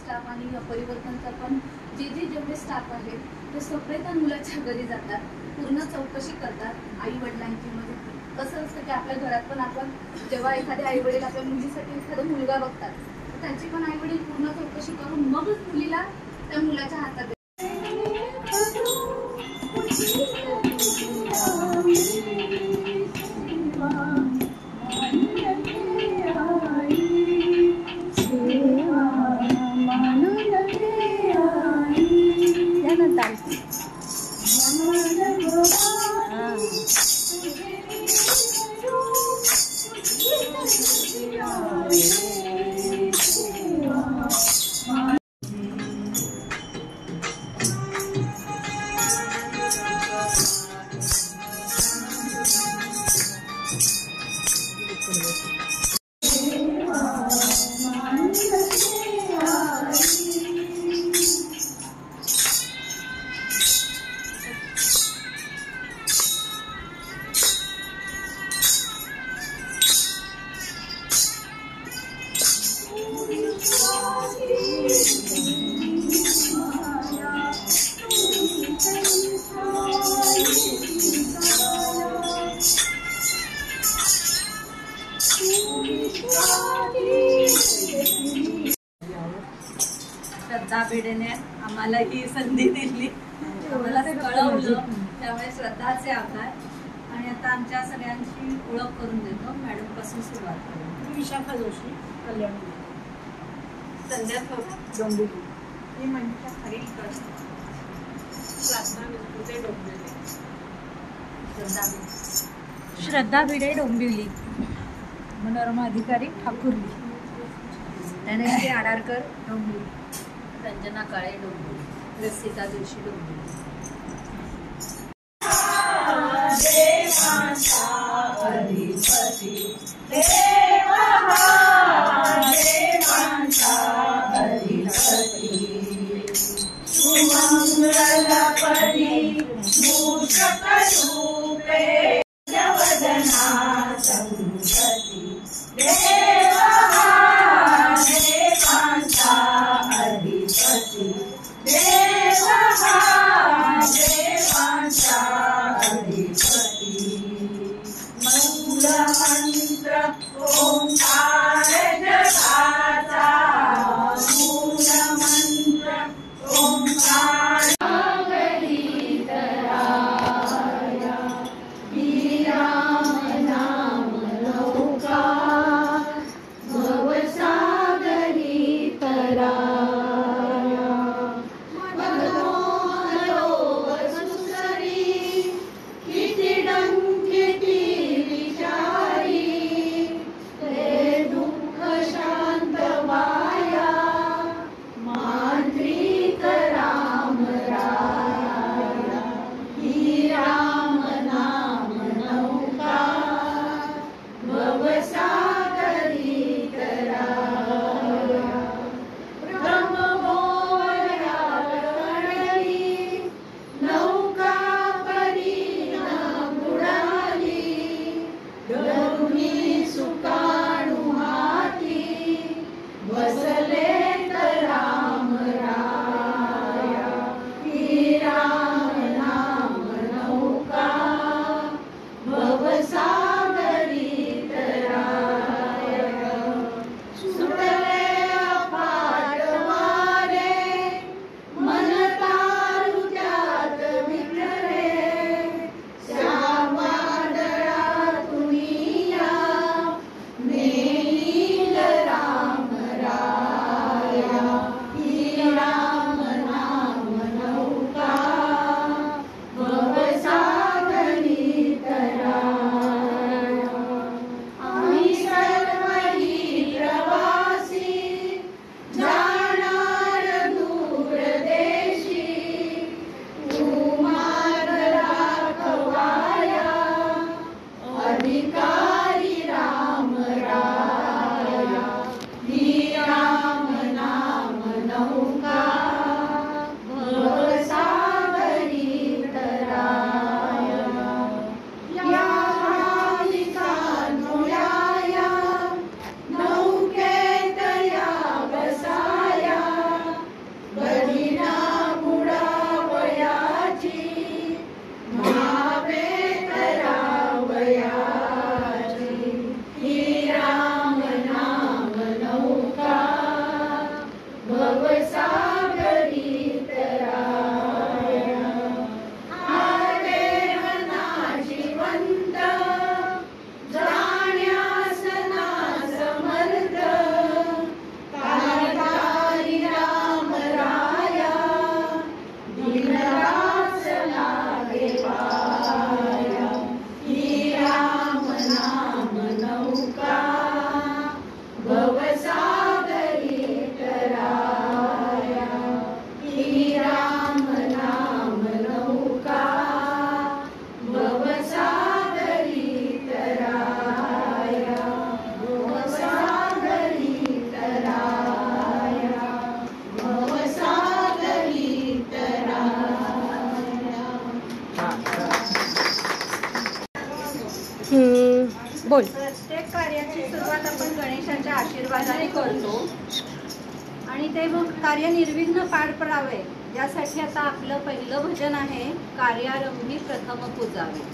Staff आणि परिवर्तनचा पण जेवढे स्टाफ आहेत ते सगळे त्या मुलाच्या घरी जातात, पूर्ण चौकशी करतात आई वडिलांची. म्हणजे कसं असतं की आपल्या घरात पण आपण जेव्हा एखादे आई वडील आपल्या मुलीसाठी एखादा मुलगा बघतात तर त्यांची पण आई वडील पूर्ण चौकशी करून मगच मुलीला त्या मुलाच्या हातात देतात. श्रद्धा भिडेने आम्हाला ही संधी दिली, आम्हाला कळवलं, त्यामुळे श्रद्धाचे आभार. आणि आता आमच्या सगळ्यांची ओळख करून देतो. मॅडम पासून सुरुवात करू. विशाखा जोशी, कल्याण, संध्या डोंबिवली, ही मनीषा खारीलकर, डोंबिवली, श्रद्धा भिडे डोंबिवली, मनोरमा अधिकारी ठाकुर्ली, धनश्री आडारकर डोंबिवली, रंजना काळे डोंबिवली, रसिका जोशी डोंबिवली. देव बोल. प्रत्येक कार्याची सुरुवात आपण गणेशाच्या आशीर्वादाने करतो आणि ते मग कार्य निर्विघ्न पार पडावे यासाठी आता आपलं पहिलं भजन आहे, कार्यारंभी प्रथम पूजावे.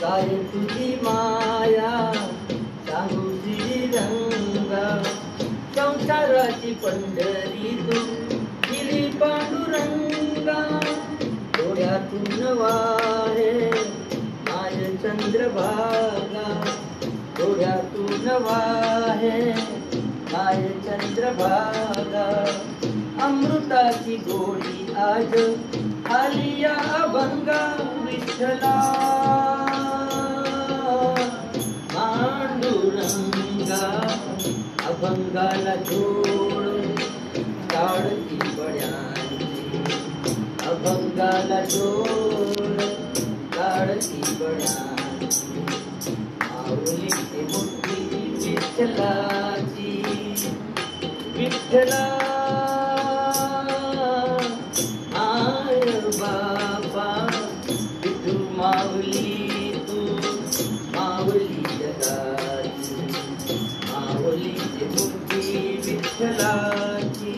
काय तुझी माया सांगू श्रीरंगा, संसाराची पंढरी तू गिरी पांडुरंगा. डोळ्यातून वाहे माझ चंद्रभागा, डोळ्यातून वाहे माझ चंद्रभागा. अमृताची गोडी आज आली या अभंगा विठ्ठला पांडुरंगा. अभंगाला जोड काढती बड्यांची, अभंगाला जोड काढती बड्यांची. माऊलीची मुठी विठ्ठलाची, विठ्ठला बाबा विठू माऊली तू माऊली जगाची, माऊलीची मुठी विठ्ठलाची.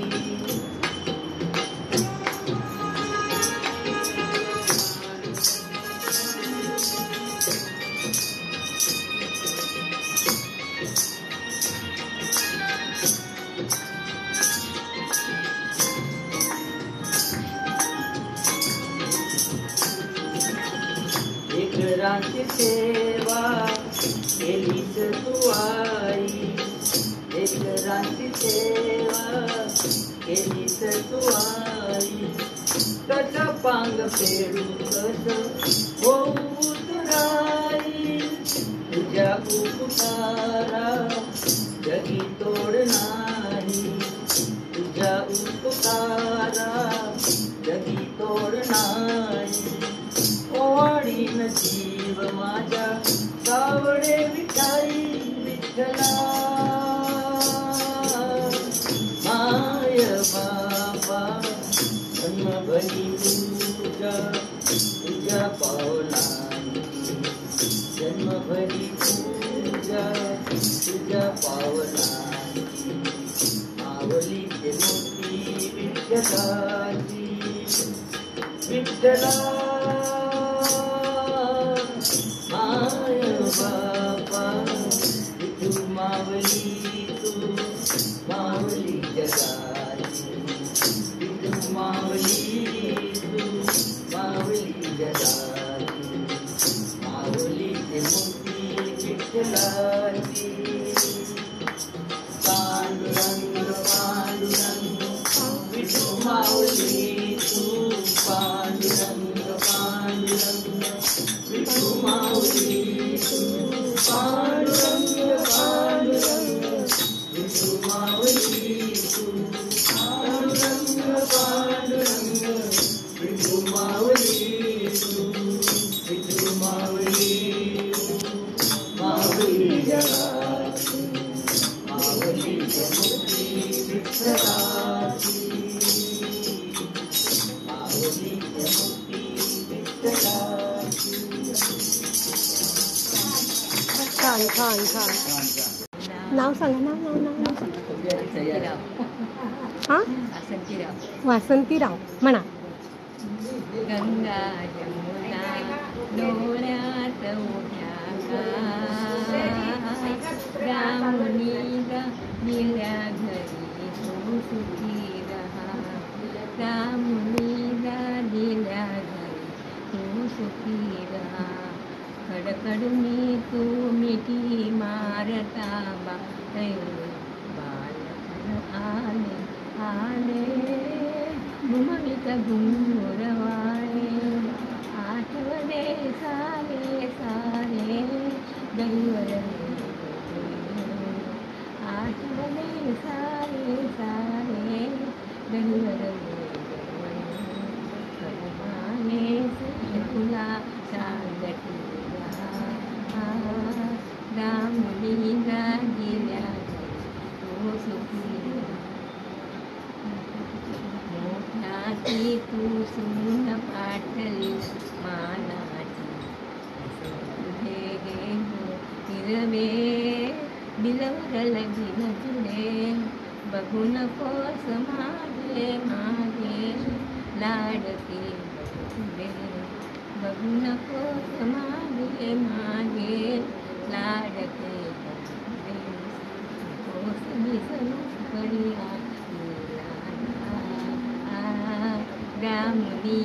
लेकरांची सेवा केलीस तू आई, लेकरांची सेवा केलीस तू आई. कस पांग फेडू कस होऊ तुराई, तुझ्या उपकारा जगी तोड नाही, तुझ्या उपकारा जगी तोड नाही. ओवाळीन जीव माझ्या सावडे विठाई विठ्ठला माय बाबा. जन्मभरी पूजा तुझ्या पावलांची, जन्मभरी पूजा तुझ्या पावलांची. माऊलीचे मोठी विठ्ठला जगाची विठ्ठला माय बापा तू मावली तू मावली जगाची तू मावली तू मावली जगाची मावली ते मुक्ती विठ्ठलाची पांडुरंग पांडुरंग विठू माऊली तू पांडुरंग पांडुरंग विठू माऊली तू पांडुरंग पांडुरंग विठू माऊली तू पांडुरंग पांडुरंग विठू माऊली तू विठू माऊली माऊली जगाची माऊली मुक्ती विठ्ठलाची माऊली मुक्ती विठ्ठलाची छान छान छान नाव सांगा नाव नाव नाव हां वासंतीराव म्हणा गंगा यमुना डोळ्यात उभ्या रामुनी दिल्या घरी तू सुखी रहा रामुनी दिल्या घरी तू सुखी रहा खडखडूनी तू मिठी मारता बालक आले आले घुमवित घुंगुरवाळे आठवले सारे सारे दैवर आठवले सारे सारे दैवर कर्माने तुला सांगतीला रामलीला दिल्या तो सुखी मोठ्याची तू सून पाठली मानाची हे गे हिरवे बिलवर लगीन तुले बघू नकोस मागे मागे लाडके तुले बघू नकोस मागे मागे लाडके नकोस दिसू करिया रामुनी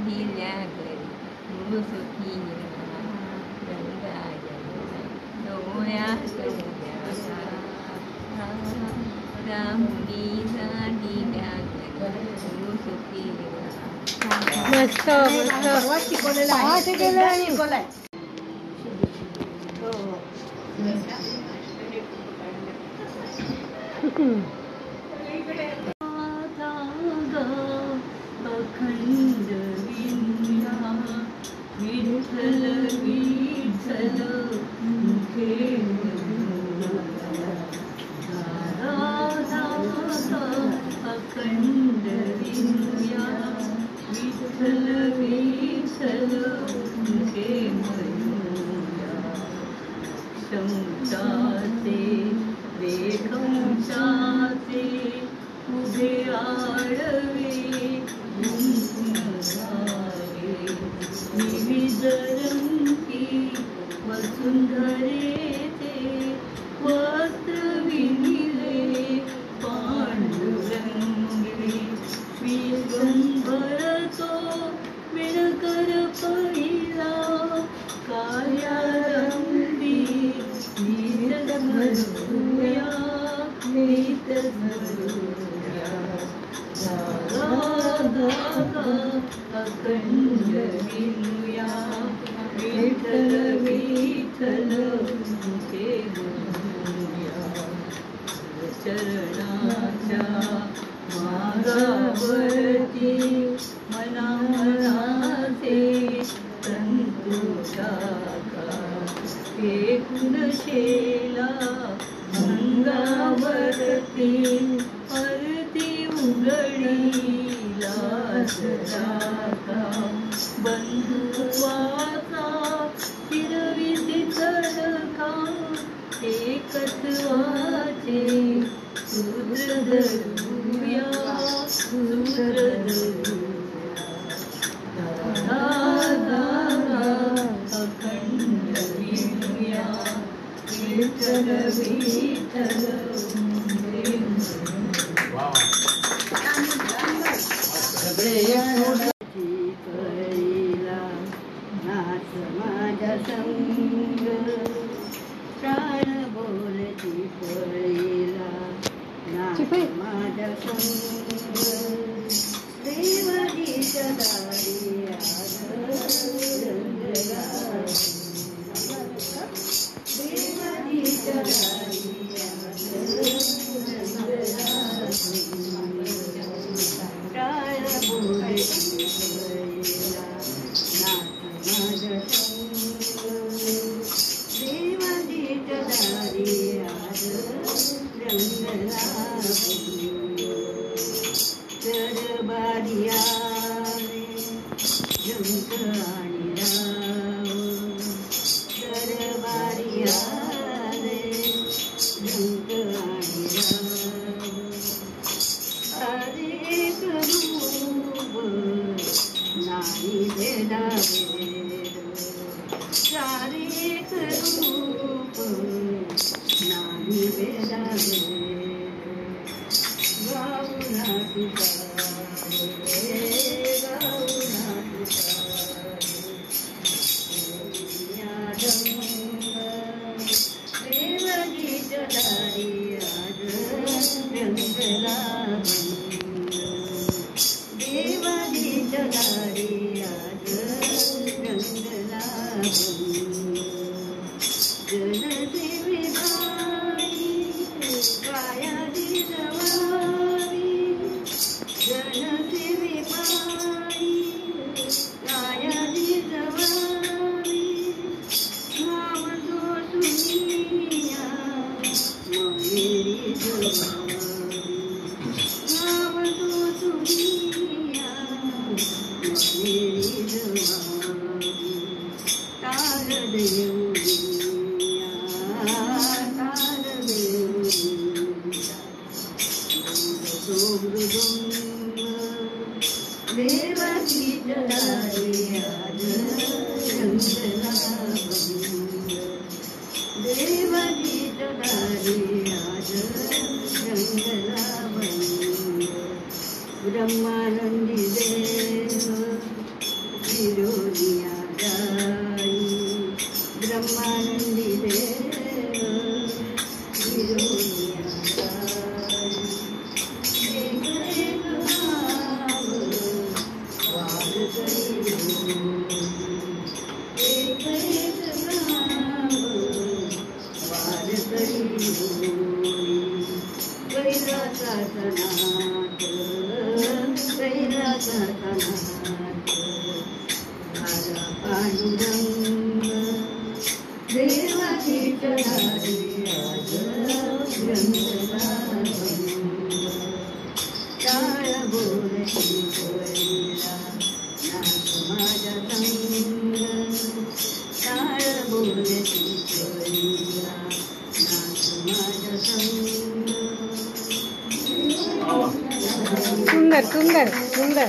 दिल्या घरी तू सुखी गंगा यमुना डोळ्यात उभ्या रामुनी दिल्या घरी तू सुखी मस्त मस्त शिकवलेलं आहे शिकवलंय अखंड विद्या विठ्ठल विठ्ठल मुखे अखंड विद्या विठ्ठल विठ्ठल मुखे शंकाचे वेखंशाचे उभे आडवे विविध रंगी वसुंधरेचे वस्त्र विणिले पांडुरंगी विश्वंभर तो विणकर पहिला कार्यारंभी नीत धरूया नीत धरूया अखंड विणूया विठ्ठल विठ्ठल मुखे बोलूया चरणाच्या मागावरती मनाचे तंतु टाका एकूण शेला अंगावरती परती उघडीला सदाका बंधुवाचा फिरविती तडका एकत्वाचे सूत्र धरूया कळीला नाच माझ्या संग प्राण बोलती कळीला नाच माझ्या संग देवाजीच्या दारी आज रंगला देवाजीच्या दारी आज रंगला टाळ बोलती कळीला नाच माझ्या संग देवाजीच्या दारी आज रंगला दरबारी आले जंक आणि राव दरबारी आले जंक आणि राव हरे एक रूप नाही भेदाभेद सारे एक रूप नाही भेदाभेद गाऊना तुकारे गाऊना तुकारे देवाजीच्या दारी आज रंगला देवाजीच्या दारी आज रंगला जनदेवी बाई कायाची जवारी जनदेवी बाई कायाची जवारी नाव जो सुनिया महेरी जवारी नाव जो सुनिया महेरी जवारी तार देऊया तार देऊया देवाजीच्या दारी आज रंगला देवाजीच्या दारी आज रंगला ब्रह्मानंदी देव विरोधिया जाई ब्रह्मानंदी देव विरोधिया जाई एक एक नाव वार करी एक एक नाव वार करी कैलासा सनात कैलासा सनात राजा पांडुरंग देवाजीच्या दारी आज रंगला टाळ बोलती कळीला नाच माझ्या संग टाळ बोलती कळीला नाच माझ्या संग सुंदर सुंदर सुंदर